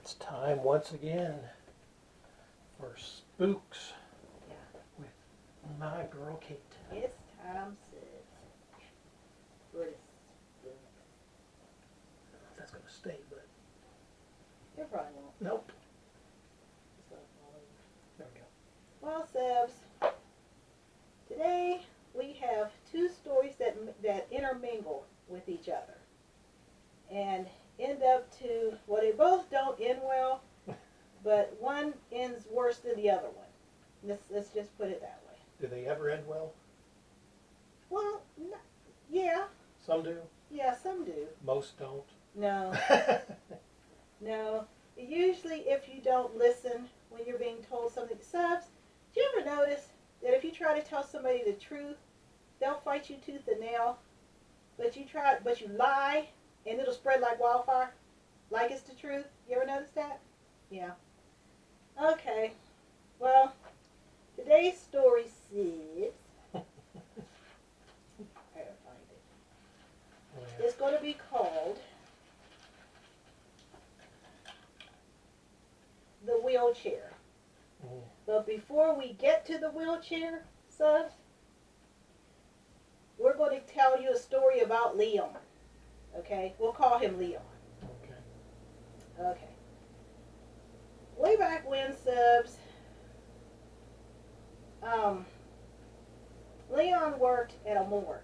It's time once again for Spooks Yeah. with my girl Kate. It's time, sis. For the spooks. I don't know if that's going to stay, but It probably won't. nope. It's gonna fall over. There we go. Well, Sebs, today we have two stories that intermingle with each other and end up to, well, they both don't end well, but one ends worse than the other one. Let's just put it that way. Do they ever end well? Well, yeah, Some do. yeah, some do. Most don't. No, no. Usually, if you don't listen when you're being told something, Subs, do you ever notice that if you try to tell somebody the truth, they'll fight you tooth and nail, but you lie, and it'll spread like wildfire, like it's the truth? You ever notice that? Yeah. Okay. Well, today's story says, I gotta find it. Yeah. It's going to be called The Wheelchair. Mm. But before we get to the wheelchair, Subs, we're going to tell you a story about Leon. Okay? We'll call him Leon. Okay. Okay. Way back when, Subs, Leon worked at a morgue.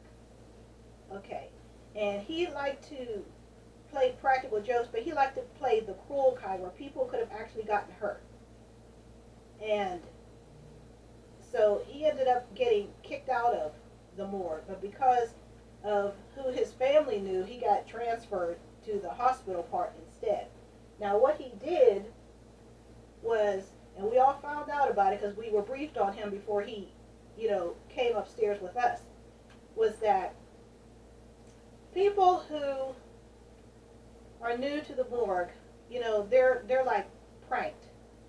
Okay. And he liked to play practical jokes, but he liked to play the cruel kind where people could have actually gotten hurt. And so he ended up getting kicked out of the morgue, but because of who his family knew, he got transferred to the hospital part instead. Now what he did was, and we all found out about it because we were briefed on him before he, came upstairs with us, was that people who are new to the morgue, they're like pranked,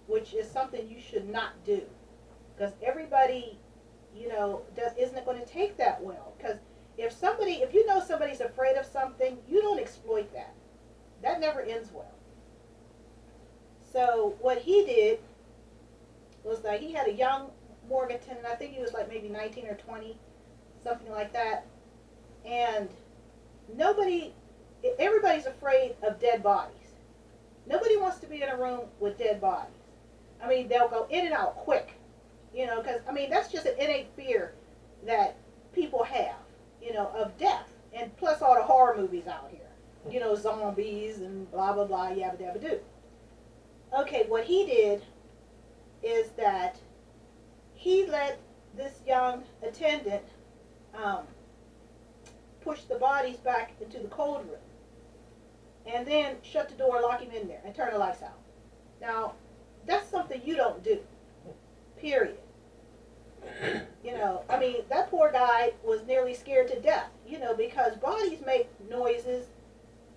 which is something you should not do, because everybody, isn't going to take that well. Because if you know somebody's afraid of something, you don't exploit that. That never ends well. So what he did was that he had a young morgue attendant. I think he was like maybe 19 or 20, something like that, and everybody's afraid of dead bodies. Nobody wants to be in a room with dead bodies. I mean, they'll go in and out quick, because, that's just an innate fear that people have, of death. And plus all the horror movies out here, zombies and blah, blah, blah, yabba dabba do. Okay, what he did is that he let this young attendant push the bodies back into the cold room, and then shut the door, lock him in there, and turn the lights out. Now, that's something you don't do, period. That poor guy was nearly scared to death, because bodies make noises,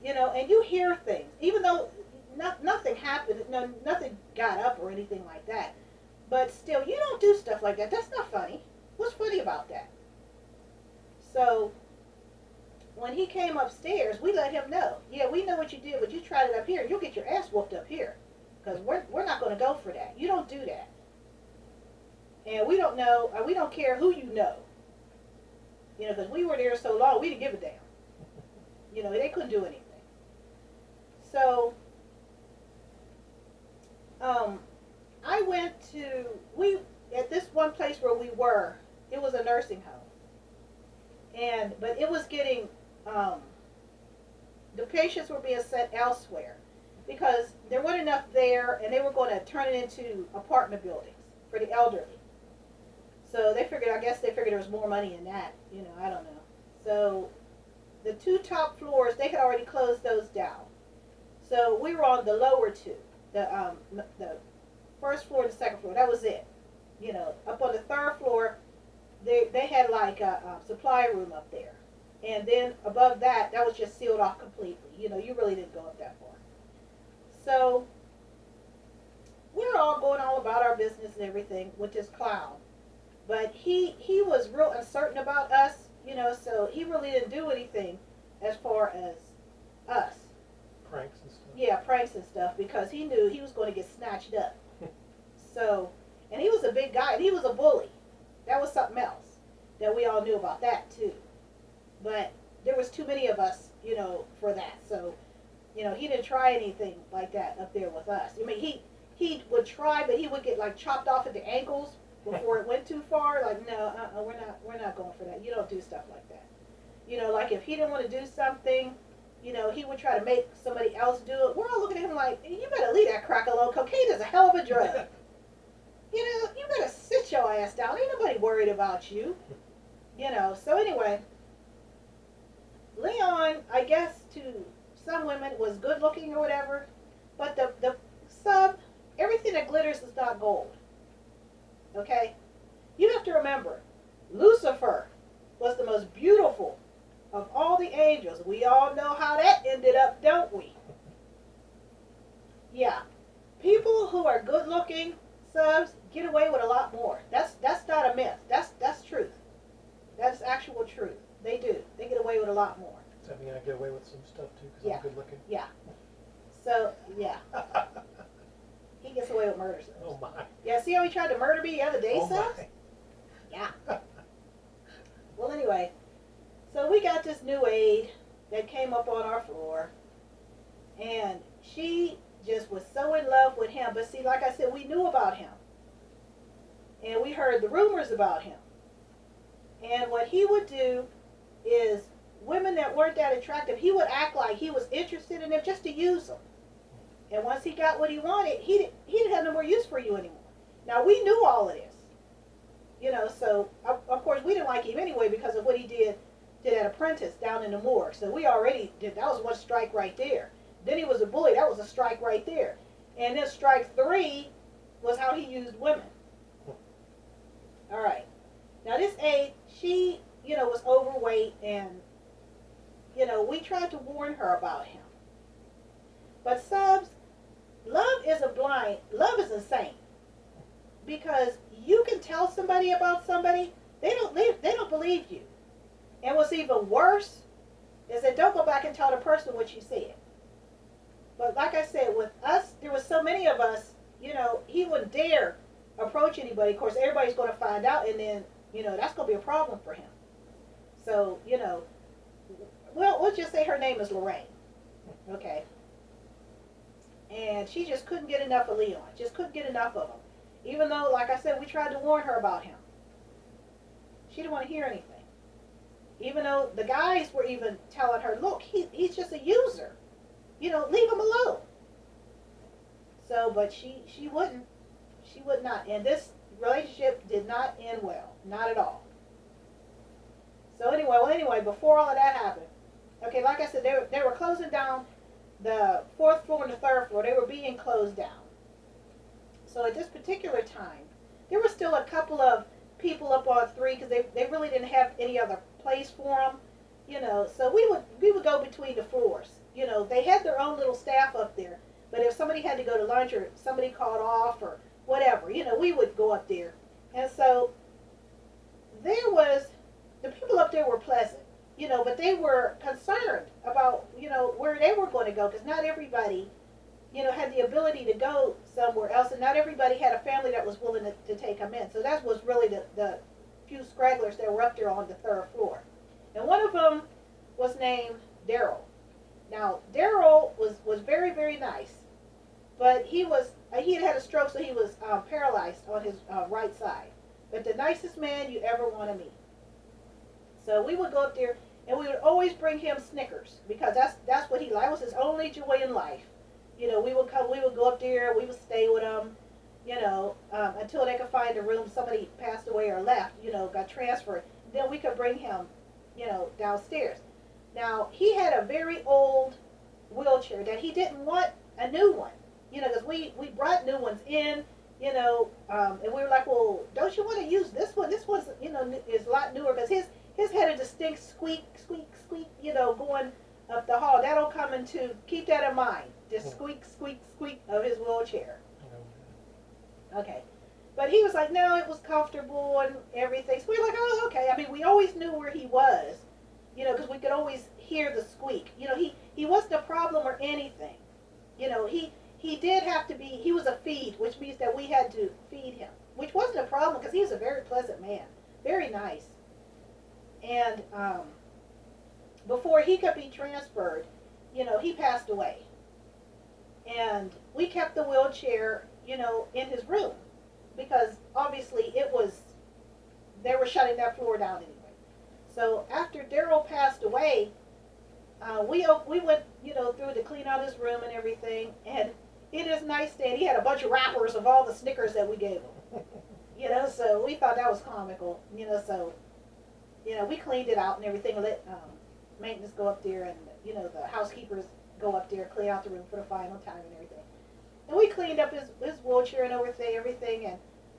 and you hear things. Even though nothing happened, nothing got up or anything like that. But still, you don't do stuff like that. That's not funny. What's funny about that? So, when he came upstairs, we let him know. Yeah, we know what you did, but you tried it up here. You'll get your ass whooped up here. Because we're not going to go for that. You don't do that. And we don't know, we don't care who you know. Because we were there so long, we didn't give a damn. They couldn't do anything. So, I went at this one place where we were, it was a nursing home. But it was getting, the patients were being sent elsewhere because there wasn't enough there, and they were going to turn it into apartment buildings for the elderly. So I guess they figured there was more money in that, I don't know. So the two top floors, they had already closed those down. So we were on the lower two, the first floor and the second floor. That was it. Up on the third floor, they had like a supply room up there. And then above that, that was just sealed off completely. You really didn't go up that far. So we were all going all about our business and everything with this clown. But he was real uncertain about us, so he really didn't do anything as far as us. pranks and stuff. Yeah, pranks and stuff, because he knew he was going to get snatched up. So, and he was a big guy, and he was a bully. That was something else that we all knew about that too. But there was too many of us, for that. So, he didn't try anything like that up there with us. I mean, he would try, but he would get like chopped off at the ankles before it went too far. Like, no, we're not going for that. You don't do stuff like that. Like if he didn't want to do something, he would try to make somebody else do it. We're all looking at him like, you better leave that crack alone. Cocaine is a hell of a drug. You better sit your ass down. Ain't nobody worried about you. So anyway, Leon, I guess to some women was good looking or whatever, but the sub, everything that glitters is not gold. Okay? You have to remember, Lucifer was the most beautiful of all the angels. We all know how that ended up, don't we? Yeah. People who are good looking subs get away with a lot more. That's not a myth. That's truth. That's actual truth. They do. They get away with a lot more. Does that mean I get away with some stuff too because Yeah. I'm good looking? Yeah. So, yeah. He gets away with murder. Oh my. Yeah, see how he tried to murder me the other day, Oh subs? my. Yeah. Well, anyway, so we got this new aide that came up on our floor, and she just was so in love with him. But see, like I said, we knew about him, and we heard the rumors about him. And what he would do is, women that weren't that attractive, he would act like he was interested in them just to use them. And once he got what he wanted, he didn't have no more use for you anymore. Now, we knew all of this. So, of course, we didn't like him anyway because of what he did to that apprentice down in the morgue. So we already did, that was one strike right there. Then he was a bully, that was a strike right there. And then strike 3 was how he used women. All right. Now, this aide, she, was overweight, and, we tried to warn her about him. But subs, love isn't blind. Love is insane. Because you can tell somebody about somebody, they don't believe you. And what's even worse is that don't go back and tell the person what you said. But like I said, with us, there was so many of us, he wouldn't dare approach anybody. Of course, everybody's going to find out, and then, that's going to be a problem for him. So, we'll just say her name is Lorraine. Okay. And she just couldn't get enough of Leon. Just couldn't get enough of him. Even though, like I said, we tried to warn her about him. She didn't want to hear anything. Even though the guys were even telling her, look, he's just a user. Leave him alone. So, but she wouldn't. She would not. And this relationship did not end well. Not at all. So anyway, before all of that happened, okay, like I said, they were closing down the 4th floor and the 3rd floor. They were being closed down. So at this particular time, there were still a couple of people up on 3 because they really didn't have any other place for them. So we would go between the floors. They had their own little staff up there. But if somebody had to go to lunch or somebody called off or whatever, we would go up there. And so the people up there were pleasant, but they were concerned about, where they were going to go because not everybody, had the ability to go somewhere else, and not everybody had a family that was willing to take them in. So that was really the few scragglers that were up there on the 3rd floor. And one of them was named Daryl. Now, Daryl was very, very nice, but he had had a stroke, so he was paralyzed on his right side. But the nicest man you ever want to meet. So we would go up there, and we would always bring him Snickers because that's what he liked. That was his only joy in life. We would go up there, we would stay with him, until they could find a room. Somebody passed away or left, got transferred. Then we could bring him, downstairs. Now, he had a very old wheelchair that he didn't want a new one, because we brought new ones in, and we were like, well, don't you want to use this one? This one's, is a lot newer because his had a distinct squeak, squeak, squeak, going up the hall. That'll come into, keep that in mind. Just squeak, squeak, squeak of his wheelchair. Okay. But he was like, no, it was comfortable and everything. So we were like, oh, okay. I mean, we always knew where he was, You know, because we could always hear the squeak. You know, he wasn't a problem or anything. You know, he did have to be. He was a feed, which means that we had to feed him, which wasn't a problem because he was a very pleasant man, very nice. And before he could be transferred, you know, he passed away. And we kept the wheelchair, you know, in his room because obviously it was, they were shutting that floor down anyway. So after Daryl passed away, we went, you know, through to clean out his room and everything. And in his nightstand, he had a bunch of wrappers of all the Snickers that we gave him. You know, so we thought that was comical. You know, so you know, we cleaned it out and everything. Let maintenance go up there, and you know, the housekeepers go up there, clean out the room for the final time and everything. And we cleaned up his wheelchair and everything, and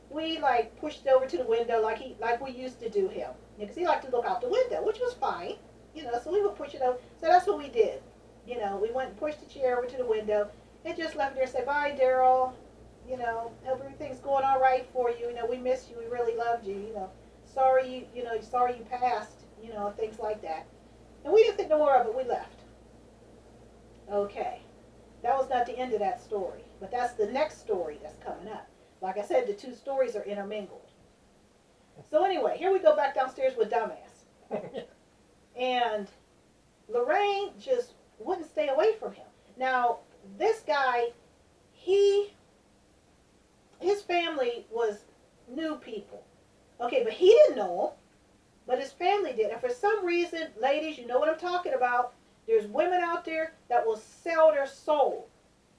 we like pushed over to the window like we used to do him, because he liked to look out the window, which was fine, you know. So we would push it over. So that's what we did. You know, we went and pushed the chair over to the window and just left it there and said, "Bye, Daryl. You know, hope everything's going all right for you. You know, we missed you. We really loved you. You know, sorry you passed. You know, things like that." And we didn't think no more of it. We left. Okay, that was not the end of that story, but that's the next story that's coming up. Like I said, the two stories are intermingled. So anyway, here we go back downstairs with Dumbass. And Lorraine just wouldn't stay away from him. Now, this guy, his family was new people. Okay, but he didn't know them, but his family did. And for some reason, ladies, you know what I'm talking about. There's women out there that will sell their soul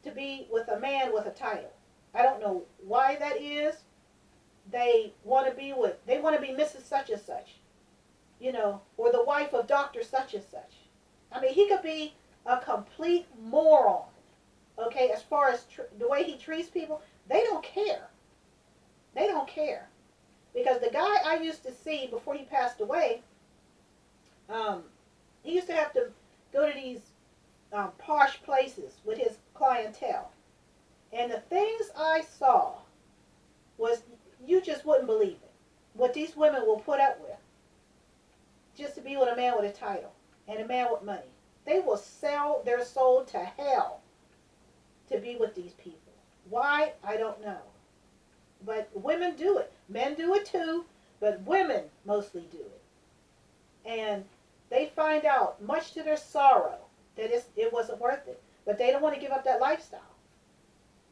to be with a man with a title. I don't know why that is. They want to be Mrs. Such and Such, you know, or the wife of Dr. Such and Such. I mean, he could be a complete moron, okay, as far as the way he treats people. They don't care. They don't care. Because the guy I used to see before he passed away, he used to have to go to these posh places with his clientele. And the things I saw was, you just wouldn't believe it. What these women will put up with just to be with a man with a title and a man with money. They will sell their soul to hell to be with these people. Why? I don't know. But women do it. Men do it too, but women mostly do it. And they find out, much to their sorrow, that it wasn't worth it. But they don't want to give up that lifestyle.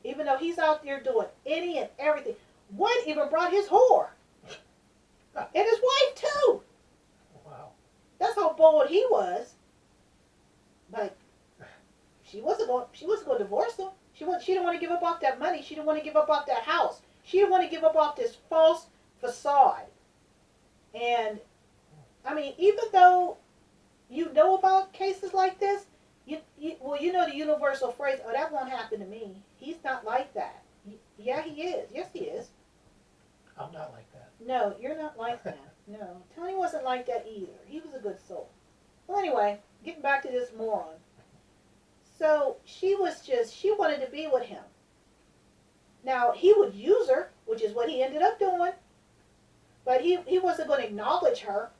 Even though he's out there doing any and everything. One even brought his whore. And his wife too. Wow. That's how bold he was. But she wasn't going to divorce him. She didn't want to give up off that money. She didn't want to give up off that house. She didn't want to give up off this false facade. And I mean, even though you know about cases like this, you know the universal phrase, "Oh, that won't happen to me. He's not like that." Yeah, he is. Yes, he is. I'm not like that. No, you're not like that. No, Tony wasn't like that either. He was a good soul. Well, anyway, getting back to this moron. So she wanted to be with him. Now, he would use her, which is what he ended up doing. But he wasn't going to acknowledge her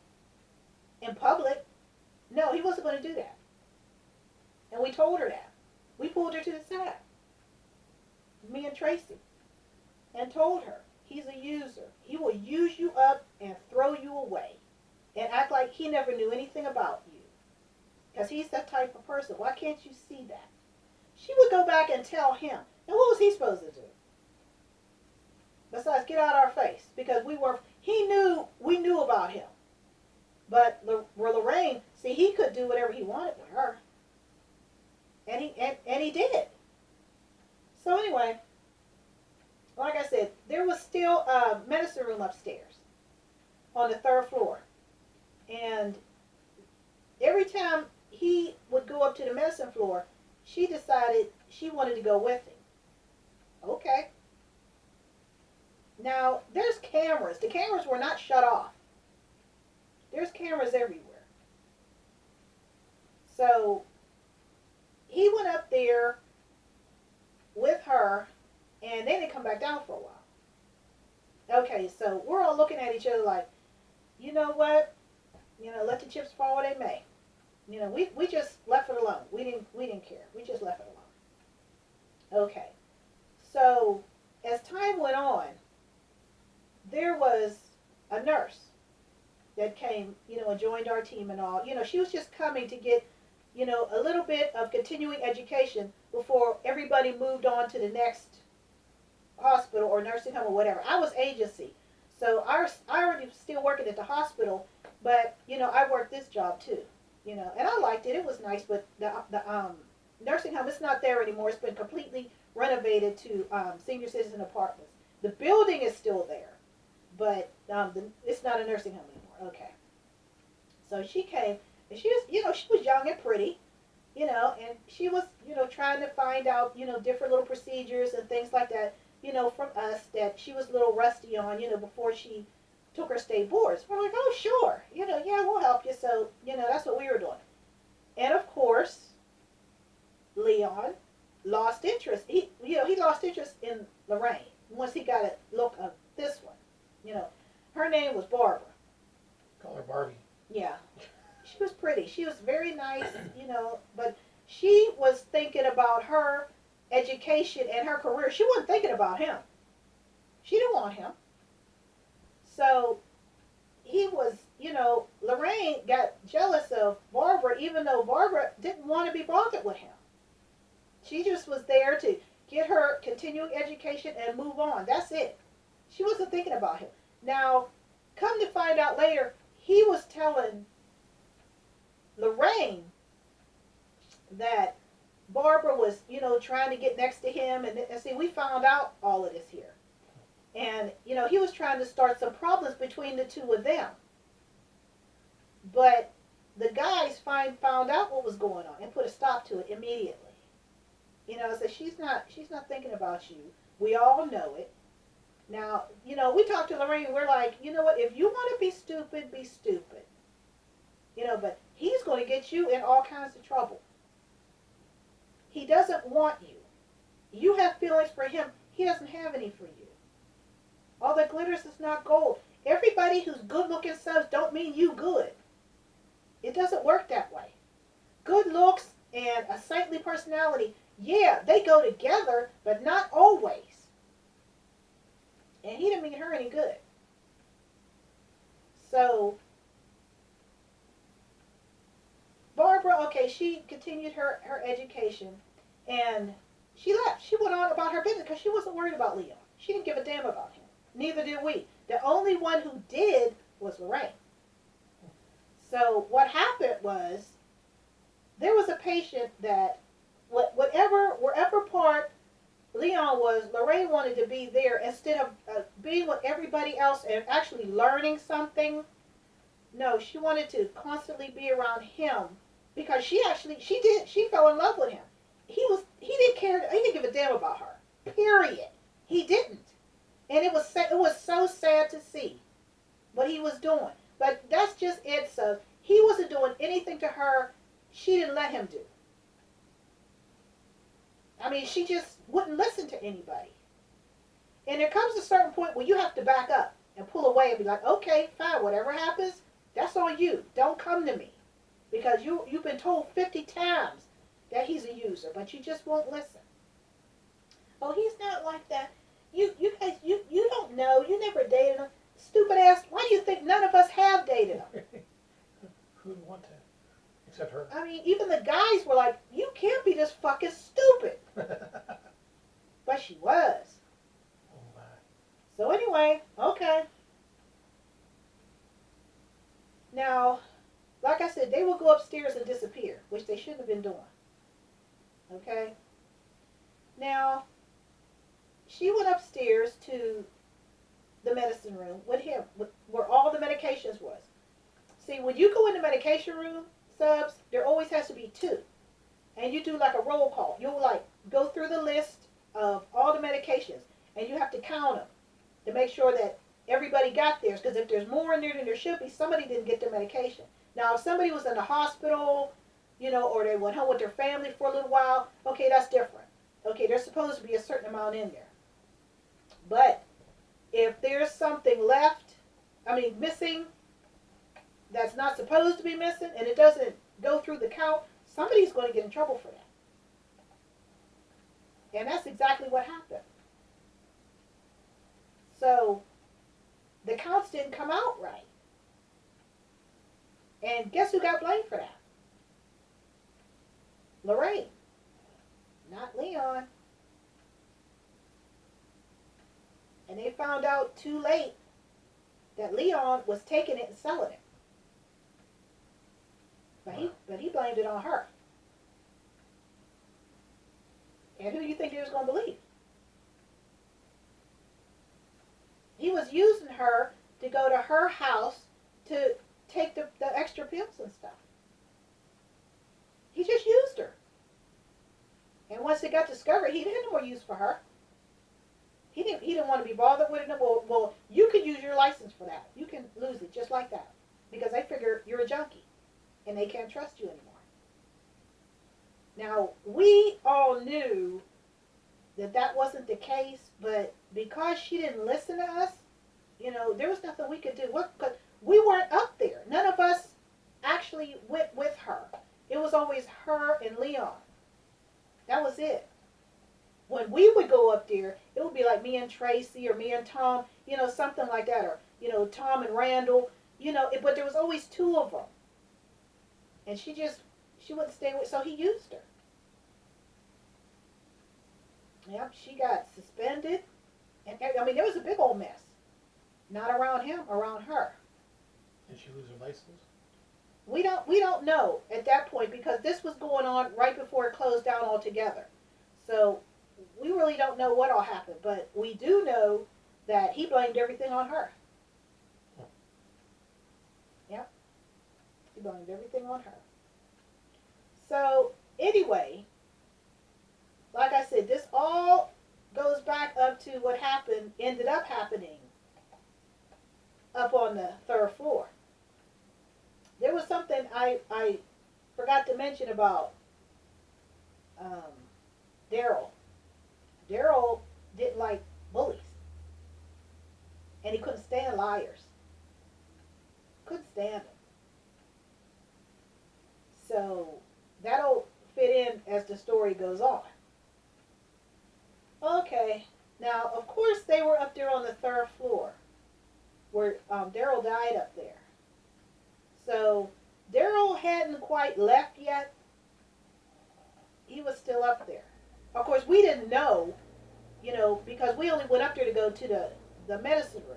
in public. No, he wasn't going to do that. And we told her that. We pulled her to the side, me and Tracy, and told her, he's a user. He will use you up and throw you away and act like he never knew anything about you. Because he's that type of person. Why can't you see that? She would go back and tell him. Now, what was he supposed to do? Besides, get out our face. Because we knew about him. But Lorraine, see, he could do whatever he wanted with her. And he did. So anyway, like I said, there was still a medicine room upstairs on the 3rd floor. And every time he would go up to the medicine floor, she decided she wanted to go with him. Okay. Now, there's cameras. The cameras were not shut off. There's cameras everywhere. So, he went up there with her, and they didn't come back down for a while. Okay, so we're all looking at each other like, you know what? You know, let the chips fall where they may. You know, we just left it alone. We didn't care. We just left it alone. Okay. So as time went on, there was a nurse that came, you know, and joined our team and all. You know, she was just coming to get, you know, a little bit of continuing education before everybody moved on to the next hospital or nursing home or whatever. I was agency, so I already still working at the hospital, but you know, I worked this job too, you know, and I liked it. It was nice, but the nursing home, it's not there anymore. It's been completely renovated to senior citizen apartments. The building is still there, but it's not a nursing home anymore. Okay, so she came and she was, you know, she was young and pretty, you know, and she was, you know, trying to find out, you know, different little procedures and things like that, you know, from us that she was a little rusty on, you know, before she took her state boards. We're like, oh, sure, you know, yeah, we'll help you. So, you know, that's what we were doing. And of course, Leon lost interest. He lost interest in Lorraine once he got a look of this one. You know, her name was Barbara. Call her Barbie. Yeah, she was pretty. She was very nice, you know, but she was thinking about her education and her career. She wasn't thinking about him. She didn't want him. So he was, you know, Lorraine got jealous of Barbara, even though Barbara didn't want to be bothered with him. She just was there to get her continuing education and move on. That's it. She wasn't thinking about him. Now, come to find out later, he was telling Lorraine that Barbara was, you know, trying to get next to him, and see, we found out all of this here. And, you know, he was trying to start some problems between the two of them. But the guys found out what was going on and put a stop to it immediately. You know, so she's not thinking about you. We all know it. Now, you know, we talked to Lorraine, we're like, you know what, if you want to be stupid, be stupid. You know, but he's going to get you in all kinds of trouble. He doesn't want you. You have feelings for him. He doesn't have any for you. All that glitters is not gold. Everybody who's good looking subs don't mean you good. It doesn't work that way. Good looks and a saintly personality, yeah, they go together, but not always. And he didn't mean her any good. So Barbara, okay, she continued her education, and she left. She went on about her business because she wasn't worried about Leon. She didn't give a damn about him. Neither did we. The only one who did was Lorraine. So what happened was, there was a patient that, wherever part Leon was, Lorraine wanted to be there instead of being with everybody else and actually learning something. No, she wanted to constantly be around him because she fell in love with him. He didn't care. He didn't give a damn about her. Period. He didn't. And it was so sad to see what he was doing. But that's just it. So he wasn't doing anything to her she didn't let him do. I mean, she just wouldn't listen to anybody. And there comes a certain point where you have to back up and pull away and be like, okay, fine, whatever happens, that's on you. Don't come to me. Because you've been told 50 times that he's a user, but you just won't listen. Oh, he's not like that. You guys, you don't know. You never dated him. Stupid ass. Why do you think none of us have dated him? Who would want to? Except her. I mean, even the guys were like, you can't be this fucking stupid. But she was. Oh my. So anyway, okay. Now, like I said, they will go upstairs and disappear, which they shouldn't have been doing. Okay? Now, she went upstairs to the medicine room with him, where all the medications was. See, when you go in the medication room, subs, there always has to be two. And you do like a roll call. You'll like go through the list of all the medications, and you have to count them to make sure that everybody got theirs. Because if there's more in there than there should be, somebody didn't get their medication. Now, if somebody was in the hospital, you know, or they went home with their family for a little while, okay, that's different. Okay, there's supposed to be a certain amount in there. But if there's something left, missing, that's not supposed to be missing and it doesn't go through the count, somebody's going to get in trouble for that. And that's exactly what happened. So the counts didn't come out right. And guess who got blamed for that? Lorraine, not Leon. And they found out too late that Leon was taking it and selling it. But he blamed it on her. And who do you think he was going to believe? He was using her to go to her house to take the extra pills and stuff. He just used her. And once it got discovered, he didn't have no more use for her. He didn't want to be bothered with it. Well, you can use your license for that. You can lose it just like that. Because they figure you're a junkie. And they can't trust you anymore. Now, we all knew that that wasn't the case, but because she didn't listen to us, you know, there was nothing we could do. Because we weren't up there. None of us actually went with her. It was always her and Leon. That was it. When we would go up there, it would be like me and Tracy or me and Tom, you know, something like that. Or, you know, Tom and Randall, you know, but there was always two of them. And she wouldn't stay with, so he used her. Yep, she got suspended. And, I mean, there was a big old mess. Not around him, around her. Did she lose her license? We don't know at that point because this was going on right before it closed down altogether. So we really don't know what all happened, but we do know that he blamed everything on her. Yep. He blamed everything on her. So anyway, like I said, this all goes back up to what ended up happening up on the third floor. There was something I forgot to mention about Daryl. Daryl didn't like bullies. And he couldn't stand liars. Couldn't stand them. So that'll fit in as the story goes on. Okay, now of course they were up there on the third floor where Daryl died up there. So Daryl hadn't quite left yet. He was still up there. Of course, we didn't know, you know, because we only went up there to go to the medicine room,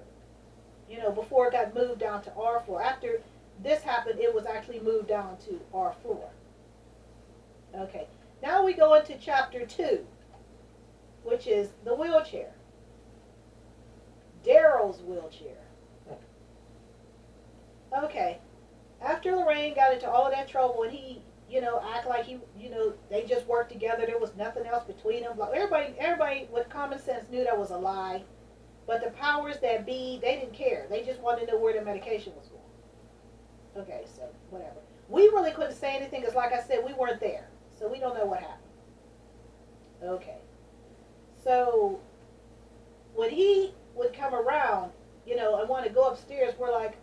you know, before it got moved down to our floor. After this happened, it was actually moved down to our floor. Okay, now we go into chapter 2, which is the wheelchair. Daryl's wheelchair. Okay, after Lorraine got into all of that trouble and he, you know, act like he, you know, they just worked together, there was nothing else between them. Everybody with common sense knew that was a lie. But the powers that be, they didn't care. They just wanted to know where the medication was going. Okay, so whatever. We really couldn't say anything because, like I said, we weren't there. So we don't know what happened. Okay. So when he would come around, you know, and want to go upstairs, we're like,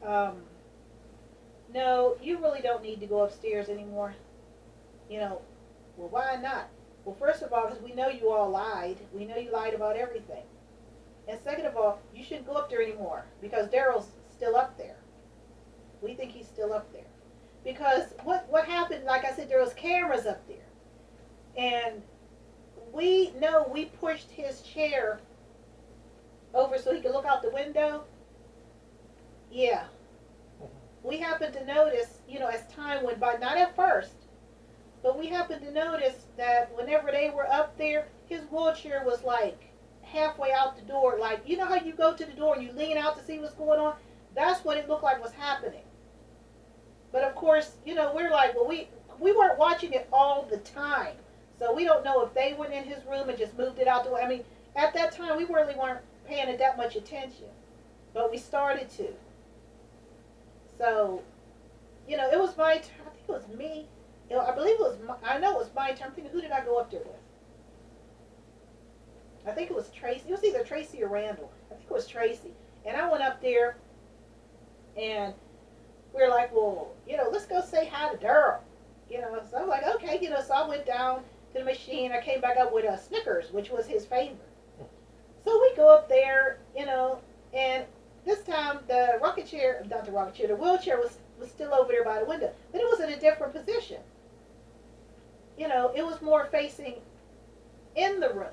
no, you really don't need to go upstairs anymore. You know, well, why not? Well, first of all, because we know you all lied. We know you lied about everything. And second of all, you shouldn't go up there anymore because Daryl's still up there. We think he's still up there. Because what happened, like I said, there was cameras up there. And we know we pushed his chair over so he could look out the window. Yeah. We happened to notice, you know, as time went by, not at first, but we happened to notice that whenever they were up there, his wheelchair was like halfway out the door. Like, you know how you go to the door and you lean out to see what's going on? That's what it looked like was happening. But of course, you know, we're like, well, we weren't watching it all the time. So we don't know if they went in his room and just moved it out the way. I mean, at that time, we really weren't paying it that much attention. But we started to. So, you know, it was my turn. I think it was me. You know, I believe it was I know it was my turn. I'm thinking, who did I go up there with? I think it was Tracy. It was either Tracy or Randall. I think it was Tracy. And I went up there, and we were like, well, let's go say hi to Daryl. So I'm like, okay, so I went down to the machine. I came back up with a Snickers, which was his favorite. So we go up there, and this time the rocket chair, not the rocket chair, the wheelchair was still over there by the window, but it was in a different position. It was more facing in the room,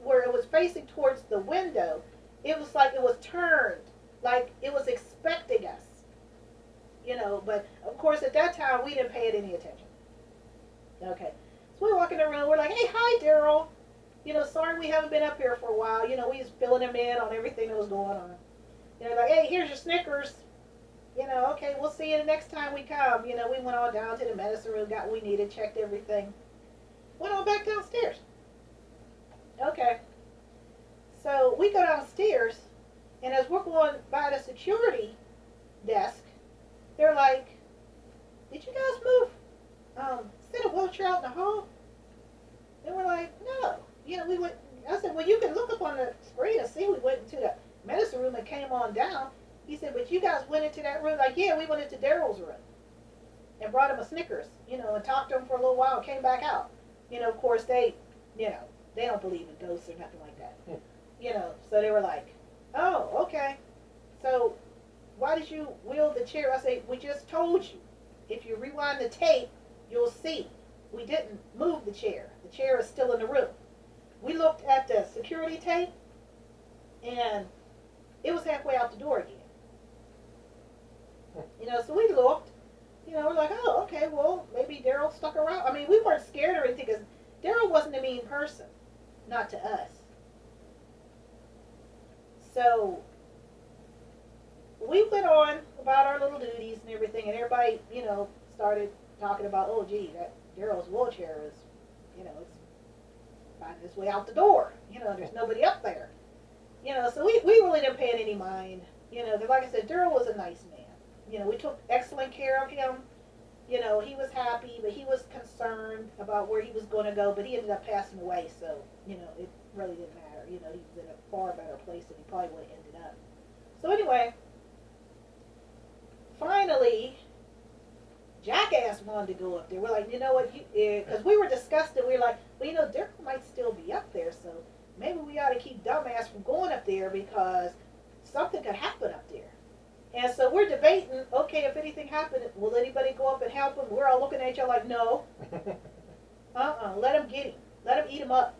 where it was facing towards the window. It was like it was turned, like it was expecting us. But of course at that time we didn't pay it any attention. Okay, so we walk in the room. We're like, hey, hi, Daryl. Sorry we haven't been up here for a while. We was filling him in on everything that was going on. Like, hey, here's your Snickers. Okay, we'll see you the next time we come. We went on down to the medicine room, got what we needed, checked everything. Went on back downstairs. Okay. So we go downstairs, and as we're going by the security desk, they're like, did you guys move, sit a wheelchair out in the hall? And we're like, no. We went, I said, well, you can look up on the screen and see we went into the medicine room and came on down. He said, but you guys went into that room? Like, yeah, we went into Daryl's room and brought him a Snickers, and talked to him for a little while and came back out. Of course, they don't believe in ghosts or nothing like that. So they were like, oh, okay. So why did you wheel the chair? I said, we just told you. If you rewind the tape, you'll see. We didn't move the chair. The chair is still in the room. We looked at the security tape, and it was halfway out the door again. So we looked. We're like, oh, okay, well, maybe Daryl stuck around. I mean, we weren't scared or anything because Daryl wasn't a mean person, not to us. So we went on about our little duties and everything, and everybody, started talking about, oh, gee, that Daryl's wheelchair is, it's finding its way out the door. There's nobody up there. So we really didn't pay it any mind. Like I said, Daryl was a nice man. We took excellent care of him. He was happy, but he was concerned about where he was going to go, but he ended up passing away, so, it really didn't matter. He was in a far better place than he probably would have ended up. So anyway, finally, Jackass wanted to go up there. We're like, you know what, because we were disgusted. We were like, well, Daryl might still be up there, so maybe we ought to keep Dumbass from going up there because something could happen up there. And so we're debating, okay, if anything happened, will anybody go up and help him? We're all looking at each other like, no. Let him get him. Let him eat him up.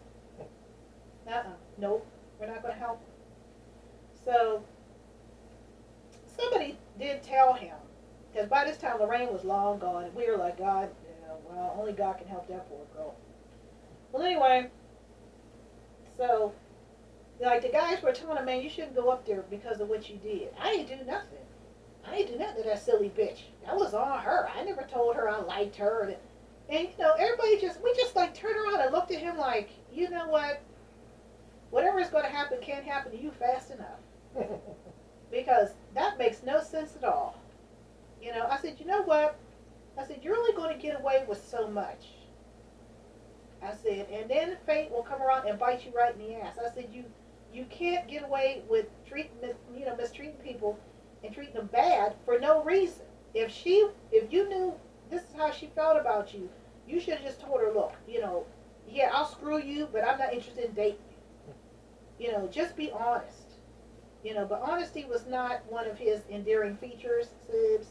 Nope, we're not going to help him. So somebody did tell him, because by this time Lorraine was long gone, and we were like, God, well, only God can help that poor girl. Well, anyway, so like the guys were telling him, man, you shouldn't go up there because of what you did. I ain't do nothing. I ain't do nothing to that silly bitch. That was on her. I never told her I liked her. And everybody we just like turned around and looked at him like, you know what? Whatever is going to happen can't happen to you fast enough. Because that makes no sense at all. I said, you know what? I said, you're only going to get away with so much. I said, and then fate will come around and bite you right in the ass. I said, you can't get away with mistreating people and treating them bad for no reason. If you knew this is how she felt about you, you should have just told her, look, yeah, I'll screw you, but I'm not interested in dating you. Just be honest. But honesty was not one of his endearing features, Sibs.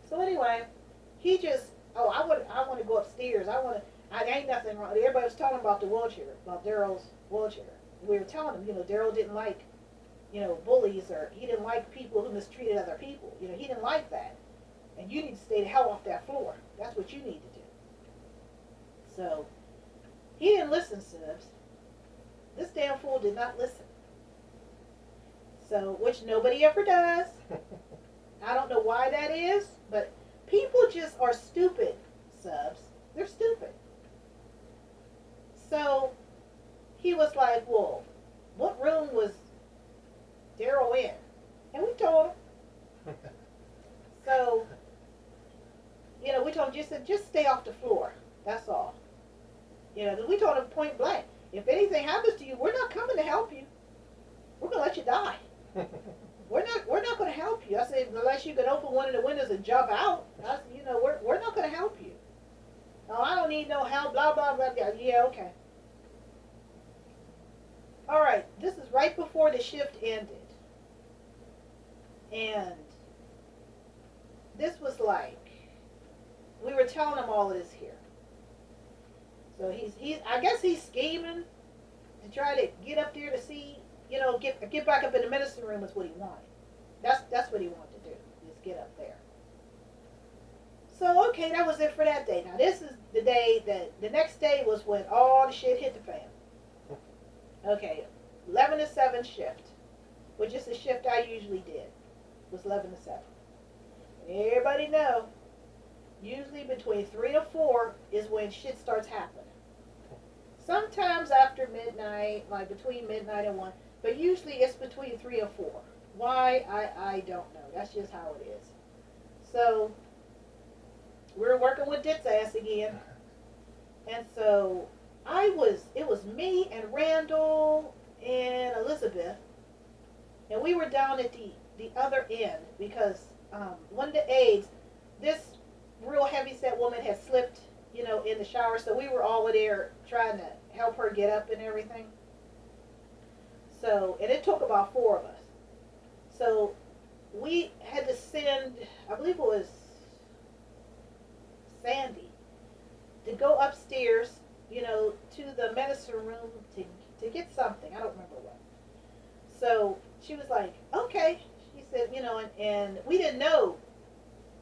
So anyway, he just, I want to go upstairs. I ain't nothing wrong. Everybody was talking about the wheelchair, about Daryl's wheelchair. We were telling him, Daryl didn't like, bullies, or he didn't like people who mistreated other people. He didn't like that. And you need to stay the hell off that floor. That's what you need to do. So, he didn't listen, Sibs. This damn fool did not listen. So, which nobody ever does. I don't know why that is, but people just are stupid, Subs. They're stupid. So, he was like, well, what room was Daryl in? And we told him. So, we told him, just stay off the floor. That's all. We told him point blank, if anything happens to you, we're not coming to help you. We're going to let you die. We're not going to help you. I said, unless you can open one All right, this is right before the shift ended, and this was like we were telling him all of this here. So he's I guess he's scheming to try to get up there to see, get back up in the medicine room is what he wanted. That's what he wanted to do, is get up there. So okay, that was it for that day. Now this is the day that the next day was when all the shit hit the fan. Okay, 11 to 7 shift, which is the shift I usually did, was 11 to 7. Everybody know, usually between 3 to 4 is when shit starts happening. Sometimes after midnight, like between midnight and 1, but usually it's between 3 and 4. Why, I don't know. That's just how it is. So, we're working with Dit's ass again. And so, it was me and Randall and Elizabeth. And we were down at the other end because one of the aides, this real heavy-set woman had slipped, in the shower. So we were all there trying to help her get up and everything. So, and it took about 4 of us. So we had to send, I believe it was Sandy, to go upstairs, to the medicine room to get something. I don't remember what. So she was like, okay. She said, and we didn't know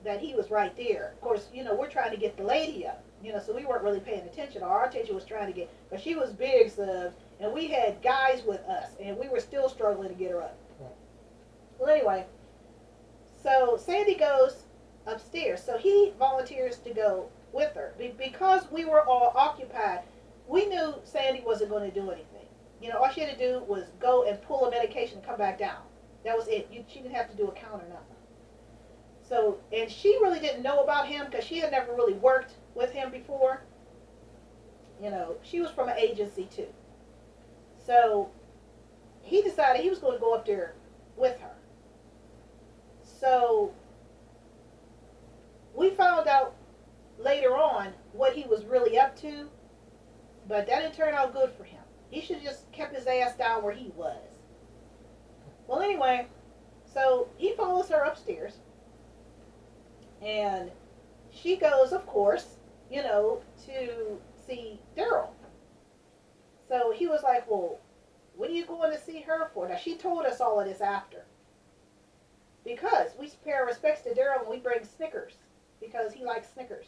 that he was right there. Of course, we're trying to get the lady up, so we weren't really paying attention. Our attention was trying to get, but she was big, so, and we had guys with us, and we were still struggling to get her up. Well, anyway, so Sandy goes upstairs. So he volunteers to go with her. Because we were all occupied, we knew Sandy wasn't going to do anything. All she had to do was go and pull a medication and come back down. That was it. She didn't have to do a count or nothing. So, and she really didn't know about him because she had never really worked with him before. She was from an agency too. So he decided he was going to go up there with her. So we found out later on what he was really up to, but that didn't turn out good for him. He should have just kept his ass down where he was. Well, anyway, so he follows her upstairs, and she goes, of course, to see Daryl. So he was like, well, what are you going to see her for? Now, she told us all of this after. Because we pay our respects to Daryl and we bring Snickers. Because he likes Snickers.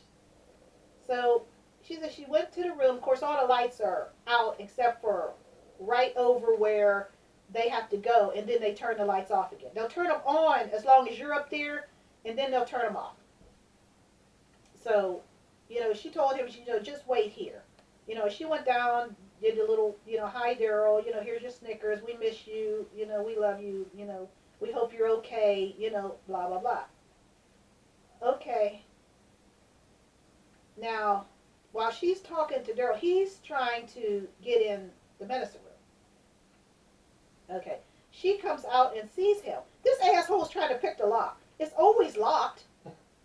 So she said she went to the room. Of course, all the lights are out except for right over where they have to go. And then they turn the lights off again. They'll turn them on as long as you're up there. And then they'll turn them off. So, she told him, just wait here. She went down, did a little, hi Daryl, here's your Snickers. We miss you. We love you. We hope you're okay. Blah, blah, blah. Okay. Now, while she's talking to Daryl, he's trying to get in the medicine room. Okay. She comes out and sees him. This asshole's trying to pick the lock. It's always locked.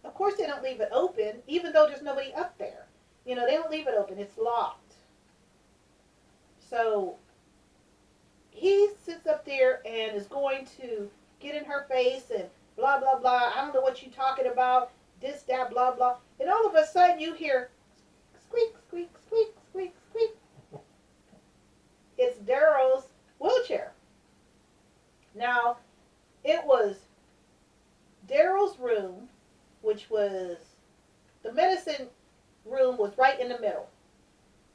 Of course they don't leave it open, even though there's nobody up there. They don't leave it open. It's locked. So he sits up there and is going to get in her face and blah, blah, blah. I don't know what you're talking about. This, that, blah, blah. And all of a sudden you hear squeak, squeak, squeak, squeak, squeak. It's Daryl's wheelchair. Now, it was Daryl's room, which was, the medicine room was right in the middle.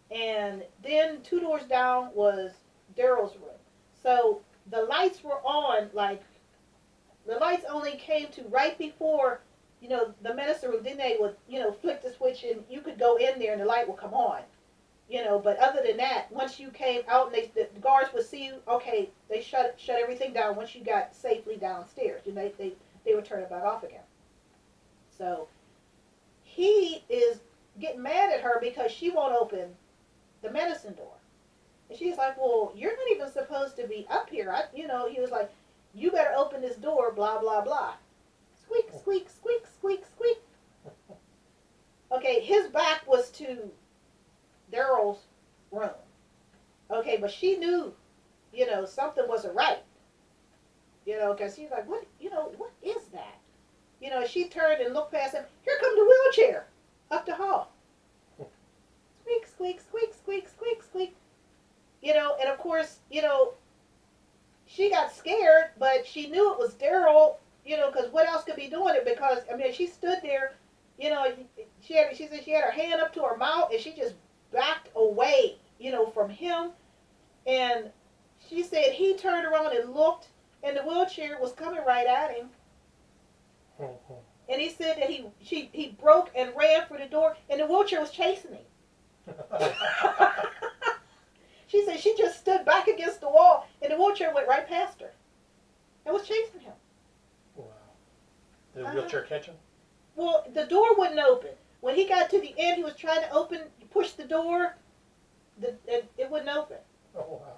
And then 2 doors down was Daryl's room. So the lights were on, like, the lights only came to right before, the medicine room. Then they would, flick the switch and you could go in there and the light would come on. But other than that, once you came out and the guards would see you, okay, they shut everything down once you got safely downstairs. They would turn it back off again. So he is getting mad at her because she won't open the medicine door. And she's like, well, you're not even supposed to be up here. He was like, you better open this door, blah, blah, blah. Squeak, squeak, squeak, squeak, squeak. Okay, his back was to Daryl's room. Okay, but she knew something wasn't right. Because he's like, what is that? She turned and looked past him. Here comes the wheelchair up the hall. Squeak, squeak, squeak, squeak, squeak, squeak. And of course, she got scared, but she knew it was Daryl, because what else could be doing it? Because, I mean, she stood there, she said she had her hand up to her mouth and she just backed away, from him. And she said he turned around and looked and the wheelchair was coming right at him. And he said that he broke and ran for the door and the wheelchair was chasing him. She said she just stood back against the wall and the wheelchair went right past her and was chasing him. Wow. Did the wheelchair catch him? Well, the door wouldn't open. When he got to the end, he was trying to push the door. It wouldn't open. Oh, wow.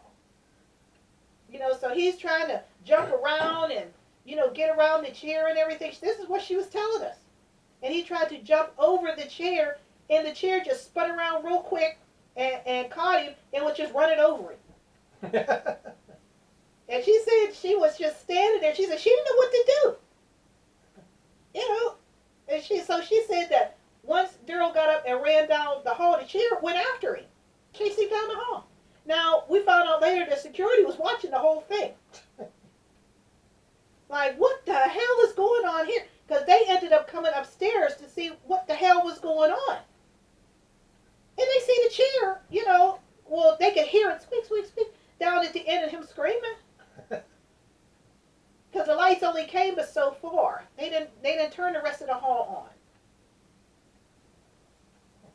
So he's trying to jump around and, get around the chair and everything. This is what she was telling us. And he tried to jump over the chair, and the chair just spun around real quick and caught him and was just running over him. And she said she was just standing there. She said she didn't know what to do. And she said that once Daryl got up and ran down the hall, the chair went after him, chased him down the hall. Now, we found out later that security was watching the whole thing. Like, what the hell is going on here? Because they ended up coming upstairs to see what the hell was going on. And they see the chair, well, they could hear it squeak, squeak, squeak down at the end of him screaming. Because the lights only came but so far. They didn't turn the rest of the hall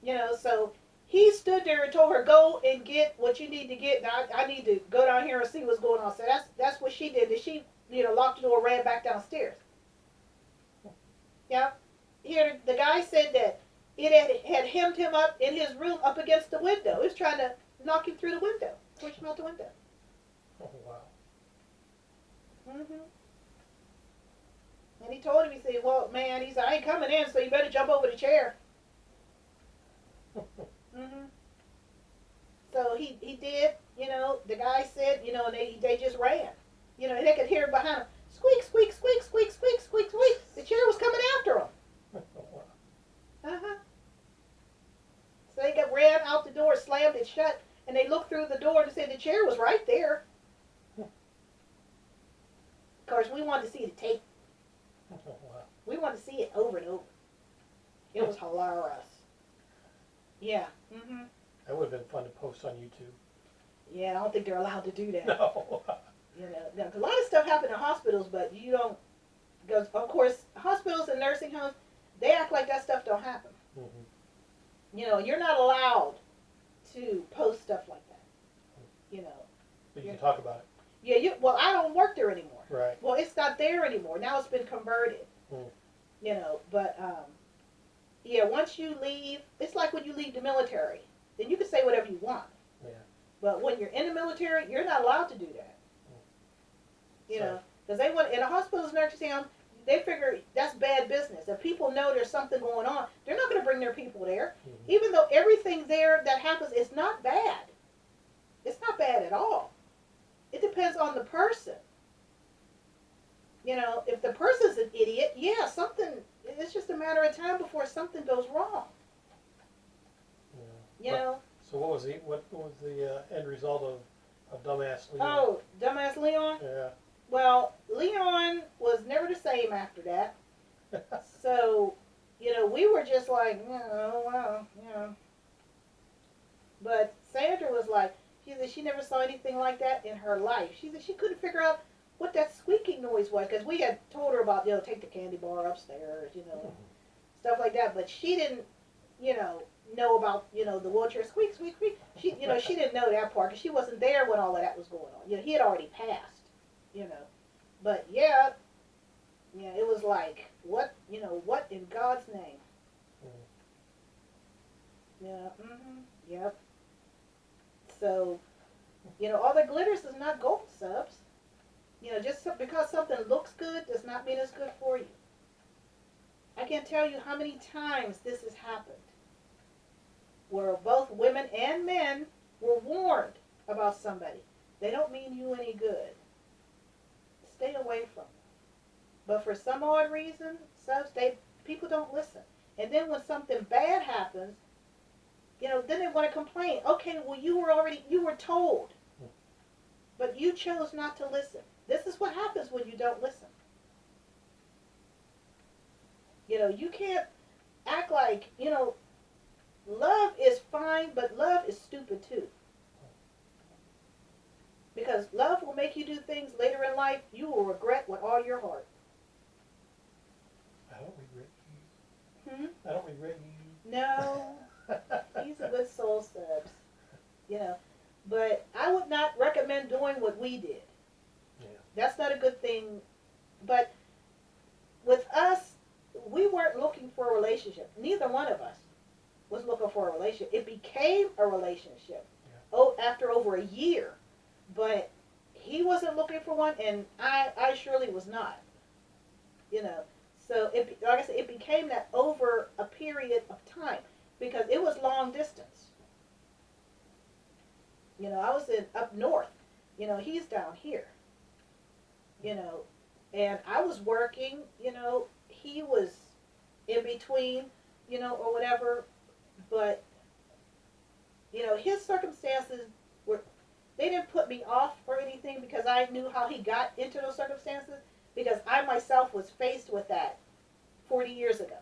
on. So he stood there and told her, go and get what you need to get. Now, I need to go down here and see what's going on. So that's what she did. She, locked the door, ran back downstairs. Yeah. Here, the guy said that it had hemmed him up in his room up against the window. It was trying to knock him through the window, push him out the window. Oh, wow. Mm-hmm. And he told him, he said, well, man, he said, I ain't coming in, so you better jump over the chair. Mm-hmm. So he did, the guy said, and they just ran. They could hear behind him, squeak, squeak, squeak, squeak, squeak, squeak, squeak. The chair was coming after him. Uh-huh. So they ran out the door, slammed it shut, and they looked through the door and said the chair was right there. Of course, we wanted to see the tape. We wanted to see it over and over. It was hilarious. Yeah. Mm-hmm. That would have been fun to post on YouTube. Yeah, I don't think they're allowed to do that. No. A lot of stuff happened in hospitals, but you don't. Because of course, hospitals and nursing homes, they act like that stuff don't happen. Mm-hmm. You're not allowed to post stuff like that. But you can talk about it. Yeah. Well, I don't work there anymore. Right. Well, it's not there anymore. Now it's been converted. But yeah, once you leave, it's like when you leave the military. Then you can say whatever you want. Yeah. But when you're in the military, you're not allowed to do that. Because they want in a hospital's nursing home, they figure that's bad business. If people know there's something going on, they're not going to bring their people there. Mm-hmm. Even though everything there that happens is not bad. It's not bad at all. It depends on the person. If the person's an idiot, yeah, it's just a matter of time before something goes wrong. Yeah. So what was the end result of Dumbass Leon? Oh, Dumbass Leon? Yeah. Well, Leon was never the same after that. So, we were just like, well. But Sandra was like, she said she never saw anything like that in her life. She said she couldn't figure out what that squeaking noise was, because we had told her about, take the candy bar upstairs, stuff like that. But she didn't, know about, the wheelchair squeak, squeak, squeak. She, she didn't know that part because she wasn't there when all of that was going on. He had already passed, But yeah, it was like, what in God's name? Yeah, yep. So, all the glitters is not gold subs. Just because something looks good does not mean it's good for you. I can't tell you how many times this has happened, where both women and men were warned about somebody. They don't mean you any good. Stay away from them. But for some odd reason, people don't listen. And then when something bad happens, then they want to complain. Okay, well you were told, but you chose not to listen. This is what happens when you don't listen. You can't act like, love is fine, but love is stupid too. Because love will make you do things later in life you will regret with all your heart. I don't regret you. Hmm? I don't regret you. No, he's a good soul, Stubbs. But I would not recommend doing what we did. Yeah. That's not a good thing. But with us, we weren't looking for a relationship. Neither one of us was looking for a relationship. It became a relationship. Yeah. Oh, after over a year. But he wasn't looking for one, and I surely was not. So like I said, it became that over a period of time because it was long distance. I was up north. He's down here. And I was working. He was in between. Or whatever. But his circumstances were. They didn't put me off or anything because I knew how he got into those circumstances because I myself was faced with that 40 years ago.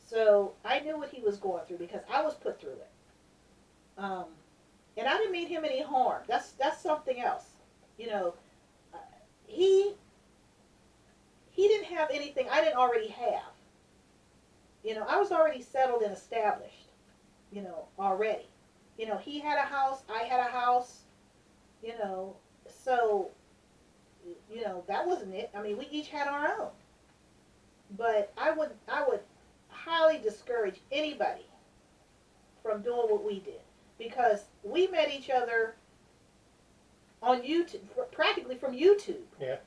So I knew what he was going through because I was put through it. And I didn't mean him any harm. That's something else. He didn't have anything I didn't already have. I was already settled and established. Already. He had a house. I had a house. So that wasn't it. I mean, we each had our own. But I would highly discourage anybody from doing what we did because we met each other on YouTube, practically from YouTube. Yeah.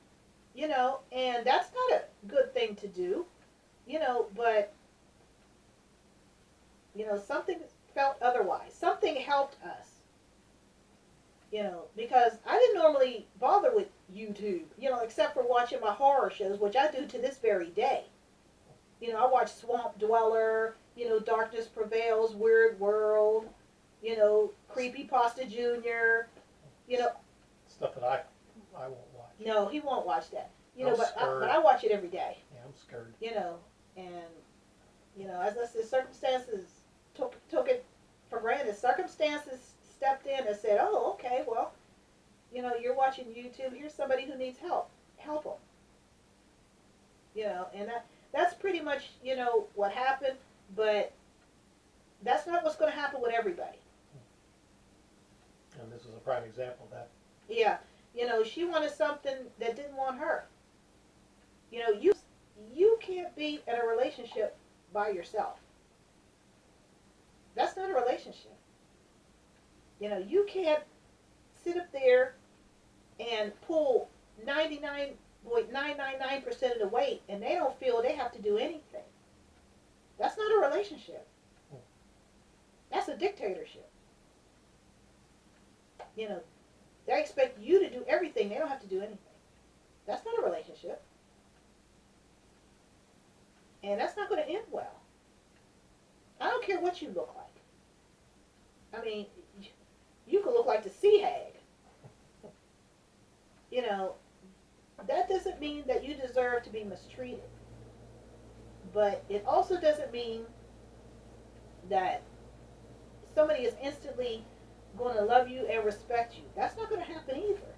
And that's not a good thing to do. But something felt otherwise. Something helped us. Because I didn't normally bother with YouTube, except for watching my horror shows, which I do to this very day. I watch Swamp Dweller, Darkness Prevails, Weird World, Creepy Pasta Jr., Stuff that I won't watch. No, he won't watch that. I'm But scared. I watch it every day. Yeah, I'm scared. And as I said, circumstances took it for granted. Circumstances stepped in and said, "Oh, okay, well, you're watching YouTube. Here's somebody who needs help. Help them." And that's pretty much what happened. But that's not what's going to happen with everybody. And this is a prime example of that. Yeah, she wanted something that didn't want her. You can't be in a relationship by yourself. That's not a relationship. You can't sit up there and pull 99.999% of the weight and they don't feel they have to do anything. That's not a relationship. That's a dictatorship. They expect you to do everything. They don't have to do anything. That's not a relationship. And that's not going to end well. I don't care what you look like. I mean, you could look like the sea hag. That doesn't mean that you deserve to be mistreated. But it also doesn't mean that somebody is instantly going to love you and respect you. That's not going to happen either.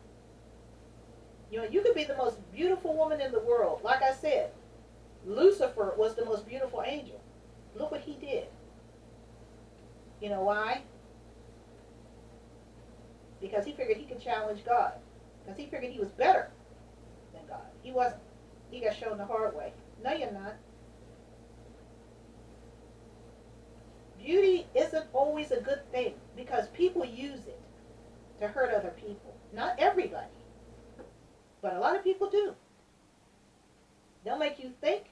You could be the most beautiful woman in the world. Like I said, Lucifer was the most beautiful angel. Look what he did. You know why? Because he figured he could challenge God. Because he figured he was better than God. He wasn't. He got shown the hard way. No, you're not. Beauty isn't always a good thing because people use it to hurt other people. Not everybody, but a lot of people do. They'll make you think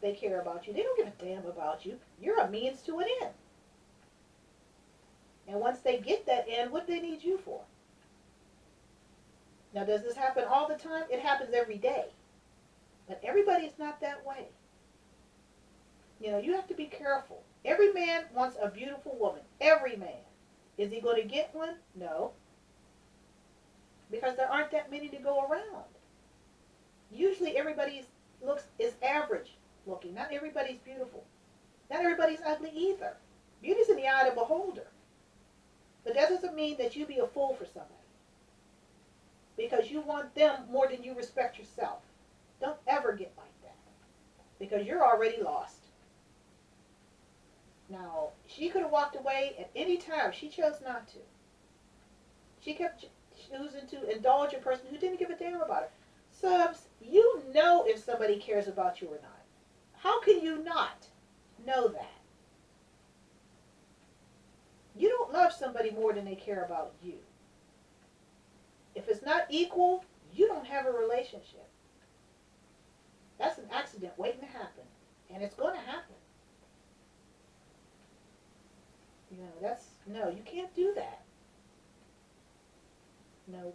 they care about you. They don't give a damn about you. You're a means to an end. And once they get that end, what do they need you for? Now, does this happen all the time? It happens every day. But everybody is not that way. You know, you have to be careful. Every man wants a beautiful woman. Every man. Is he going to get one? No. Because there aren't that many to go around. Usually everybody's looks is average looking. Not everybody's beautiful. Not everybody's ugly either. Beauty's in the eye of the beholder. But that doesn't mean that you be a fool for somebody. Because you want them more than you respect yourself. Don't ever get like that. Because you're already lost. Now, she could have walked away at any time. She chose not to. She kept choosing to indulge a person who didn't give a damn about her. Subs, you know if somebody cares about you or not. How can you not know that? You don't love somebody more than they care about you. If it's not equal, you don't have a relationship. That's an accident waiting to happen. And it's going to happen. You know, no, you can't do that. No,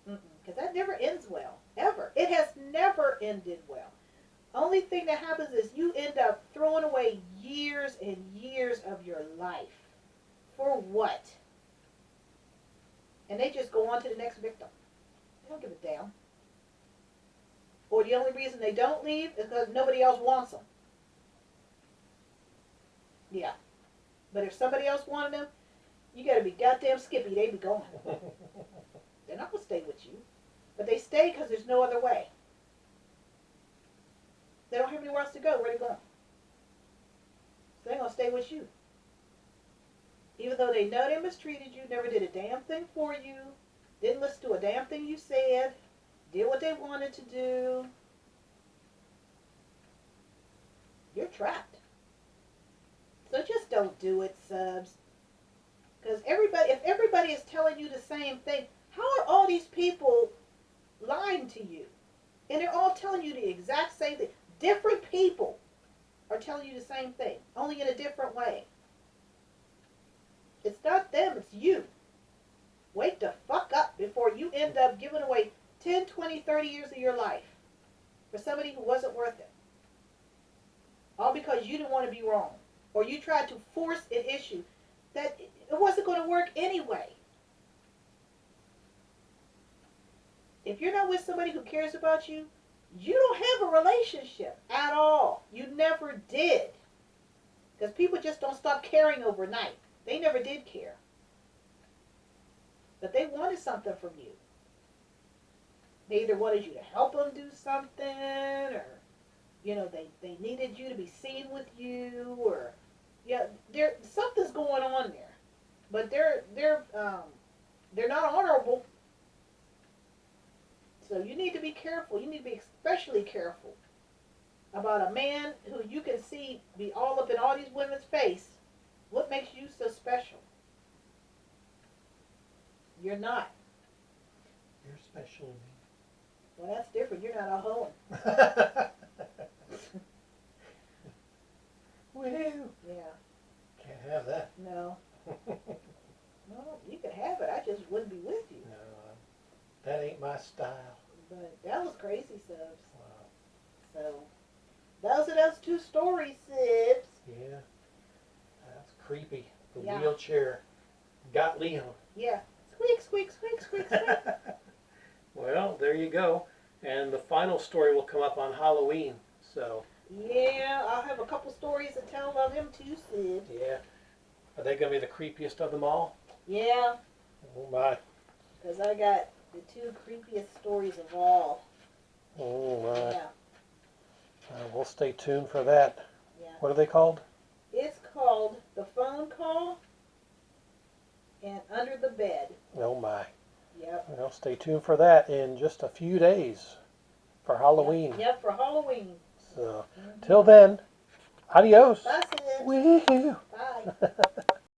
because that never ends well, ever. It has never ended well. Only thing that happens is you end up throwing away years and years of your life. For what? And they just go on to the next victim. They don't give a damn. Or the only reason they don't leave is because nobody else wants them. Yeah. But if somebody else wanted them, you gotta be goddamn skippy, they be gone. They're not gonna stay with you. But they stay because there's no other way. They don't have anywhere else to go. Where they going? So they're gonna stay with you. Even though they know they mistreated you, never did a damn thing for you, didn't listen to a damn thing you said, did what they wanted to do. You're trapped. So just don't do it, subs. Because if everybody is telling you the same thing, how are all these people lying to you? And they're all telling you the exact same thing. Different people are telling you the same thing, only in a different way. It's not them, it's you. Wake the fuck up before you end up giving away 10, 20, 30 years of your life for somebody who wasn't worth it. All because you didn't want to be wrong. Or you tried to force an issue that it wasn't going to work anyway. If you're not with somebody who cares about you, you don't have a relationship at all. You never did. Because people just don't stop caring overnight. They never did care. But they wanted something from you. They either wanted you to help them do something, or, you know, they needed you to be seen with you, or, yeah, something's going on there. But they're not honorable. So you need to be careful. You need to be especially careful about a man who you can see be all up in all these women's face. What makes you so special? You're not. You're special to me. Well, that's different. You're not a hoe. Woohoo! Yeah. Can't have that. No. No, you could have it. I just wouldn't be with you. No, that ain't my style. But that was crazy, subs. Wow. So, those are those two stories, Sibs. Yeah. That's creepy. The Yeah. wheelchair got Leon. Yeah. Squeak, squeak, squeak, squeak, squeak. Well, there you go. And the final story will come up on Halloween. So, Yeah, I'll have a couple stories to tell about him too, Sid. yeah. Are they going to be the creepiest of them all? Yeah, Oh, my. because I got the two creepiest stories of all. Oh, my. Yeah, We'll stay tuned for that. yeah. What are they called? It's called The Phone Call and Under the Bed. Oh, my. Yep. Well, stay tuned for that in just a few days for Halloween. Yep, for Halloween. So, till then, adios. Bye, Sid. Woohoo. Bye.